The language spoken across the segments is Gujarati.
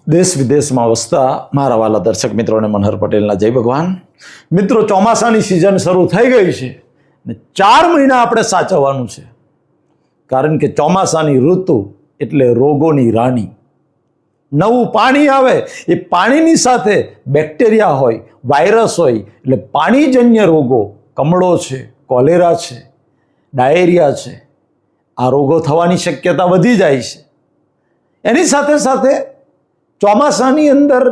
દેશ વિદેશમાં વસતા મારા વાલા દર્શક મિત્રોને મનહર પટેલના જય ભગવાન. મિત્રો, ચોમાસાની સિઝન શરૂ થઈ ગઈ છે ને 4 મહિના આપણે સાચવવાનું છે, કારણ કે ચોમાસાની ઋતુ એટલે રોગોની રાણી. નવું પાણી આવે, એ પાણીની સાથે બેક્ટેરિયા હોય, વાયરસ હોય, એટલે પાણીજન્ય રોગો, કમળો છે, કોલેરા છે, ડાયેરિયા છે, આ રોગો થવાની શક્યતા વધી જાય છે. એની સાથે સાથે ચોમાસાની અંદર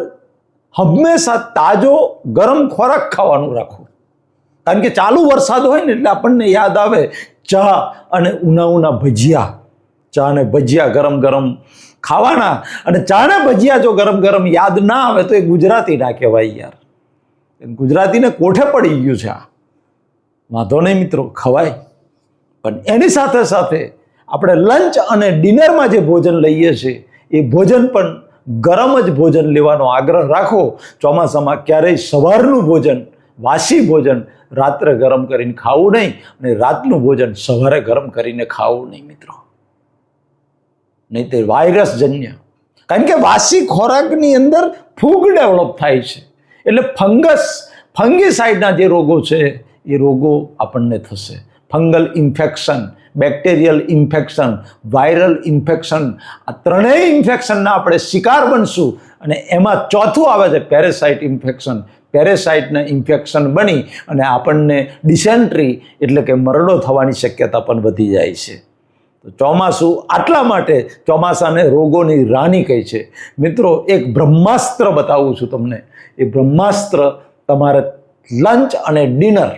હંમેશા તાજો ગરમ ખોરાક ખાવાનું રાખવું, કારણ કે ચાલુ વરસાદ હોય ને એટલે આપણને યાદ આવે ચા અને ઉના ભજીયા. ચા અને ભજીયા ગરમ ગરમ ખાવાના, અને ચા ને ભજીયા જો ગરમ ગરમ યાદ ના આવે તો એ ગુજરાતી ના કહેવાય યાર. ગુજરાતીને કોઠે પડી ગયું છે આ. વાંધો નહીં મિત્રો, ખવાય, પણ એની સાથે સાથે આપણે લંચ અને ડિનરમાં જે ભોજન લઈએ છીએ એ ભોજન પણ ગરમ જ ભોજન લેવાનો આગ્રહ રાખો. ચોમાસામાં ક્યારેય સવારનું ભોજન, વાસી ભોજન રાત્રે ગરમ કરીને ખાવું નહીં, અને રાતનું ભોજન સવારે ગરમ કરીને ખાવું નહીં મિત્રો, નહીં તે વાયરસજન્ય. કારણ કે વાસી ખોરાકની અંદર ફૂગ ડેવલપ થાય છે, એટલે ફંગીસાઇડના જે રોગો છે એ રોગો આપણને થશે. Fungal infection, bacterial infection, viral infection, આ ત્રણેય ઇન્ફેક્શનના આપણે શિકાર બનશું. અને એમાં ચોથું આવે છે પેરેસાઇટ ઇન્ફેક્શન. પેરેસાઇટના ઇન્ફેક્શન બની અને આપણને ડિસેન્ટ્રી એટલે કે મરડો થવાની શક્યતા પણ વધી જાય છે. તો ચોમાસું આટલા માટે ચોમાસાને રોગોની રાની કહે છે. મિત્રો, એક બ્રહ્માસ્ત્ર બતાવું છું તમને. એ બ્રહ્માસ્ત્ર તમારે લંચ અને ડિનર,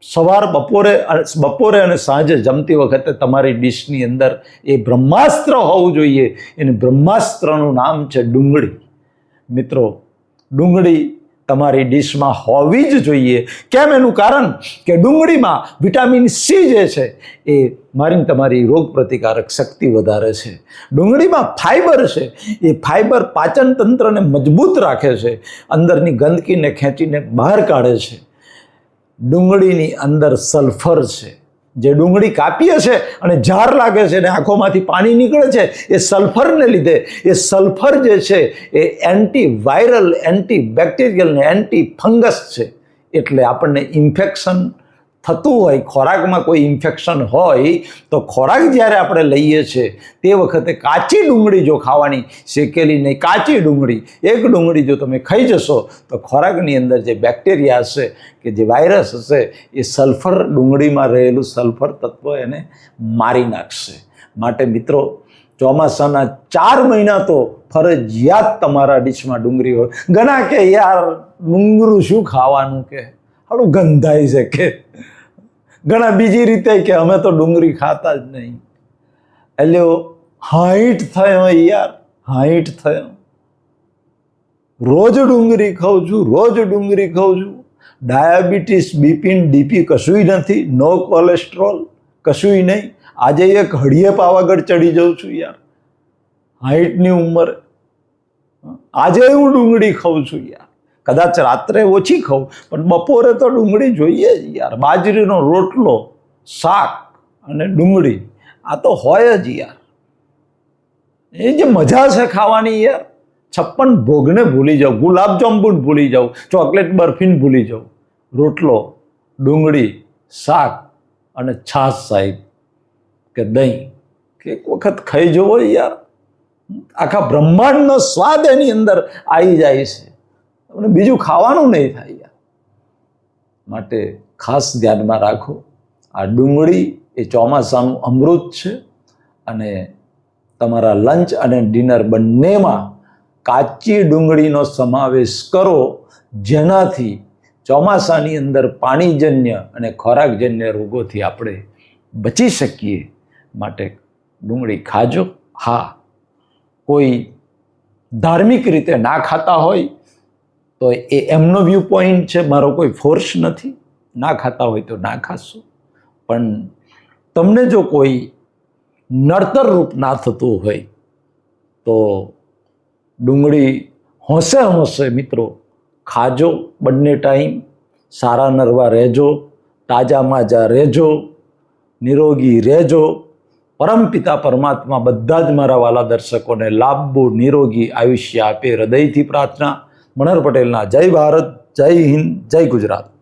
સવાર બપોરે અને સાંજે જમતી વખતે તમારી ડિશની અંદર એ બ્રહ્માસ્ત્ર હોવું જોઈએ. એને બ્રહ્માસ્ત્રનું નામ છે ડુંગળી. મિત્રો, ડુંગળી તમારી ડિશમાં હોવી જ જોઈએ. કેમ? એનું કારણ કે ડુંગળીમાં વિટામિન સી જે છે એ મારીને તમારી રોગ પ્રતિકારક શક્તિ વધારે છે. ડુંગળીમાં ફાઈબર છે, એ ફાઈબર પાચન તંત્રને મજબૂત રાખે છે, અંદરની ગંદકીને ખેંચીને બહાર કાઢે છે. ડુંગળીની અંદર સલ્ફર છે. જે ડુંગળી કાપીએ છે અને ઝાર લાગે છે ને આંખોમાંથી પાણી નીકળે છે, એ સલ્ફરને લીધે. એ સલ્ફર જે છે એ એન્ટી વાયરલ, એન્ટી બેક્ટેરિયલ ને એન્ટી ફંગસ છે. એટલે આપણને ઇન્ફેક્શન થતું હોય, ખોરાકમાં કોઈ ઇન્ફેક્શન હોય તો ખોરાક જ્યારે આપણે લઈએ છીએ તે વખતે કાચી ડુંગળી જો ખાવાની, શેકેલી નહીં, કાચી ડુંગળી, એક ડુંગળી જો તમે ખાઈ જશો તો ખોરાકની અંદર જે બેક્ટેરિયા હશે કે જે વાયરસ હશે એ સલ્ફર, ડુંગળીમાં રહેલું સલ્ફર તત્વ એને મારી નાખશે. માટે મિત્રો, ચોમાસાના 4 મહિના તો ફરજિયાત તમારા ડિશમાં ડુંગળી હોય. ઘણા કે યાર ડુંગળું શું ખાવાનું, કે હાલું ગંધાય છે, કે ઘણા બીજી રીતે કે અમે તો ડુંગળી ખાતા જ નહીં. એટલે 60 થયો યાર, 60 થયો, રોજ ડુંગળી ખાઉં છું, રોજ ડુંગળી ખાઉં છું. ડાયાબિટીસ, બીપી, ડીપી કશુંય નથી, નો કોલેસ્ટ્રોલ કશુંય નહીં. આજે એક હળીએ પાવાગઢ ચડી જાઉં છું યાર, 60ની ઉંમરે. આજે હું ડુંગળી ખાઉં છું યાર. કદાચ રાત્રે ઓછી ખાઉં, પણ બપોરે તો ડુંગળી જોઈએ જ યાર. બાજરીનો રોટલો, શાક અને ડુંગળી, આ તો હોય જ યાર. એ જે મજા છે ખાવાની યાર, 56 ભોગને ભૂલી જાઉં, ગુલાબજાંબુન ભૂલી જાઉં, ચોકલેટ બરફીને ભૂલી જાઉં. રોટલો, ડુંગળી, શાક અને છાશ સાહેબ કે દહીં કે એક વખત ખાઈ જવો યાર. આખા બ્રહ્માંડનો સ્વાદ એની અંદર આવી જાય છે, અને બીજું ખાવાનું નહીં થાય યાર. માટે ખાસ ધ્યાનમાં રાખો, આ ડુંગળી એ ચોમાસાનું અમૃત છે. અને તમારા લંચ અને ડિનર બંનેમાં કાચી ડુંગળીનો સમાવેશ કરો, જેનાથી ચોમાસાની અંદર પાણીજન્ય અને ખોરાકજન્ય રોગોથી આપણે બચી શકીએ. માટે ડુંગળી ખાજો. હા, કોઈ ધાર્મિક રીતે ના ખાતા હોય તો એ એમનો વ્યૂ પોઈન્ટ છે, મારો કોઈ ફોર્સ નથી. ના ખાતા હોય તો ના ખાશો, પણ તમને જો કોઈ નડતર રૂપ ના થતું હોય તો ડુંગળી હોંશે મિત્રો ખાજો. બંને ટાઈમ સારા નરવા રહેજો, તાજા માજા રહેજો, નિરોગી રહેજો. પરમપિતા પરમાત્મા બધા જ મારા વાલા દર્શકોને લાંબુ નિરોગી આયુષ્ય આપે હૃદયથી પ્રાર્થના. મનહર પટેલના જય ભારત, જય હિન્દ, જય ગુજરાત.